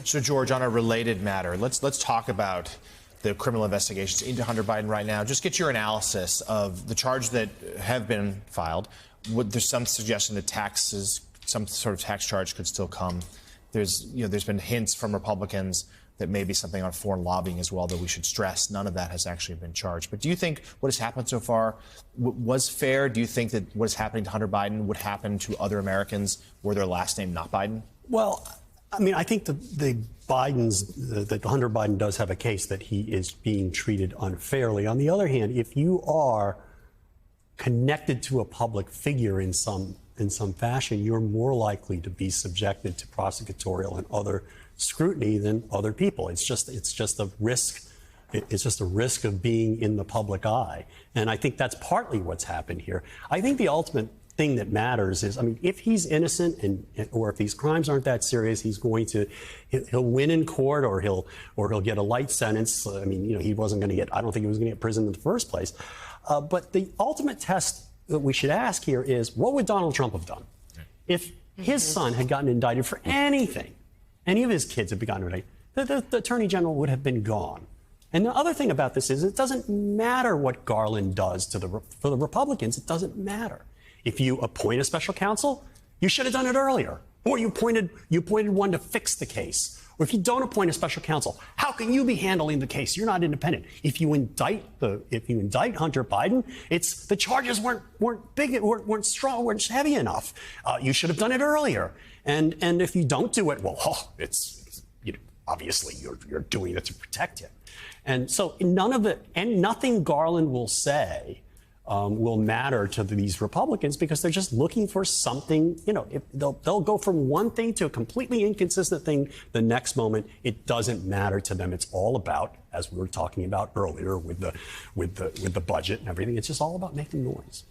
So, George, on a related matter, let's talk about the criminal investigations into Hunter Biden right now. Just get your analysis of the charges that have been filed. There's some suggestion that taxes, some sort of tax charge could still come. There's been hints from Republicans that maybe something on foreign lobbying as well that we should stress. None of that has actually been charged. But do you think what has happened so far was fair? Do you think that what is happening to Hunter Biden would happen to other Americans were their last name not Biden? Well, I mean, I think that Hunter Biden does have a case that he is being treated unfairly. On the other hand, if you are connected to a public figure in some fashion, you're more likely to be subjected to prosecutorial and other scrutiny than other people. It's just a risk. It's just a risk of being in the public eye. And I think that's partly what's happened here. I think the ultimate thing that matters is, I mean, if he's innocent or if these crimes aren't that serious, he'll win in court or he'll get a light sentence. I mean, he wasn't going to get, I don't think he was going to get prison in the first place. But the ultimate test that we should ask here is, what would Donald Trump have done if his son had gotten indicted for anything? Any of his kids had gotten indicted, the attorney general would have been gone. And the other thing about this is, it doesn't matter what Garland does for the Republicans. It doesn't matter. If you appoint a special counsel, you should have done it earlier. Or you appointed one to fix the case. Or if you don't appoint a special counsel, how can you be handling the case? You're not independent. If you indict Hunter Biden, the charges weren't big, weren't strong, weren't heavy enough. You should have done it earlier. And if you don't do it, well, obviously you're doing it to protect him. And so none of it, and nothing Garland will say will matter to these Republicans, because they're just looking for something. They'll go from one thing to a completely inconsistent thing the next moment. It doesn't matter to them. It's all about, as we were talking about earlier with the budget and everything, it's just all about making noise.